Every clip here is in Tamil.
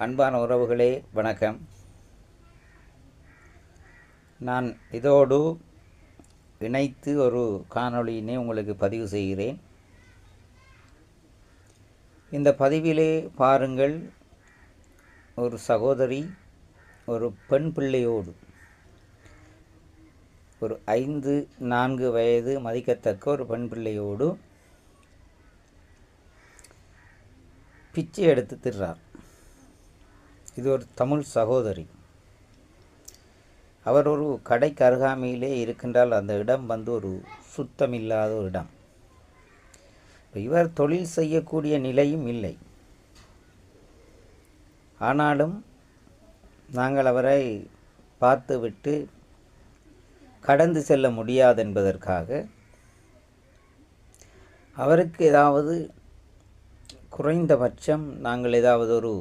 அன்பான உறவுகளே வணக்கம். நான் இதோடு இணைத்து ஒரு காணொளியினை உங்களுக்கு பதிவு செய்கிறேன். இந்த பதிவிலே பாருங்கள், ஒரு சகோதரி ஒரு பெண் பிள்ளையோடு, ஒரு 5-4 வயது மதிக்கத்தக்க ஒரு பெண் பிள்ளையோடு பிச்சை எடுத்து திர்றார். இது ஒரு தமிழ் சகோதரி. அவர் ஒரு கடைக்கு அருகாமையிலே இருக்கின்றால் அந்த இடம் ஒரு சுத்தமில்லாத ஒரு இடம். இவர் தொழில் செய்யக்கூடிய நிலையும் இல்லை. ஆனாலும் நாங்கள் அவரை பார்த்துவிட்டு கடந்து செல்ல முடியாது என்பதற்காக அவருக்கு ஏதாவது குறைந்தபட்சம் நாங்கள் ஏதாவது ஒரு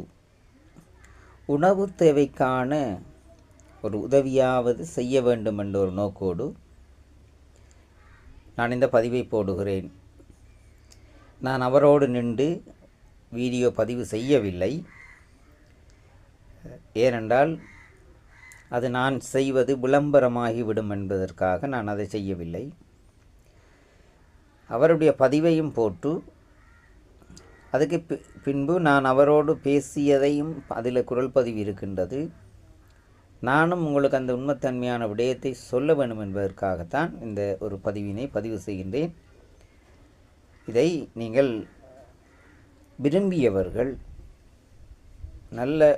உணவு தேவைக்கான ஒரு உதவியாவது செய்ய வேண்டும் என்ற ஒரு நோக்கோடு நான் இந்த பதிவை போடுகிறேன். நான் அவரோடு நின்று வீடியோ பதிவு செய்யவில்லை. ஏனென்றால் அது நான் செய்வது விளம்பரமாகிவிடும் என்பதற்காக நான் அதை செய்யவில்லை. அவருடைய பதிவையும் போட்டு அதுக்கு பின்பு நான் அவரோடு பேசியதையும் அதில் குரல் பதிவு இருக்கின்றது. நானும் உங்களுக்கு அந்த உண்மைத்தன்மையான விடயத்தை சொல்ல வேண்டும் என்பதற்காகத்தான் இந்த ஒரு பதிவினை பதிவு செய்கின்றேன். இதை நீங்கள் விரும்பியவர்கள், நல்ல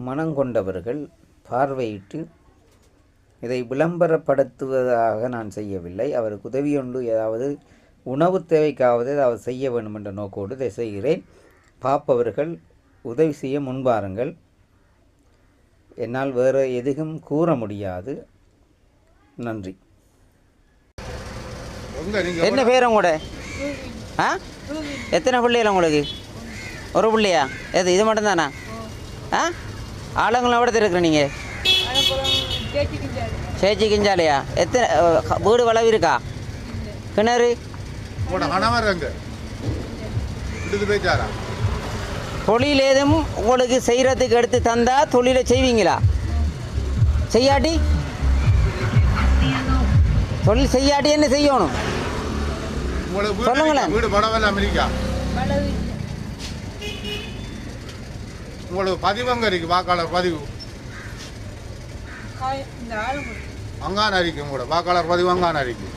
மனங்கொண்டவர்கள் பார்வையிட்டு, இதை விளம்பரப்படுத்துவதாக நான் செய்யவில்லை. அவருக்கு உதவி ஒன்று ஏதாவது உணவு தேவைக்காவது ஏதாவது செய்ய வேண்டும் என்ற நோக்கோடு இதை செய்கிறேன். பார்ப்பவர்கள் உதவி செய்ய முன்பாருங்கள். என்னால் வேறு எதுவும் கூற முடியாது. நன்றி. என்ன பேர் உங்களோட? எத்தனை பிள்ளைகள் உங்களுக்கு? ஒரு பிள்ளையா? எது இது மட்டும்தானா? ஆளுங்களும் எவ்வளோ இருக்கிற நீங்கள்? சேச்சி கிஞ்சாலையா? எத்தனை வீடு வளவு இருக்கா? கிணறு? தொழில் ஏதும் உங்களுக்கு செய்கிறதுக்கு எடுத்து தந்தால் தொழிலை செய்வீங்களா? செய்யாட்டி தொழில் செய்யாட்டி என்ன செய்யணும் சொல்லுங்களேன். உங்களுக்கு பதிவு அங்கே இருக்கு, வாக்காளர் பதிவு அங்கான இருக்கு. உங்களோட வாக்காளர் பதிவு அங்கான இருக்கு.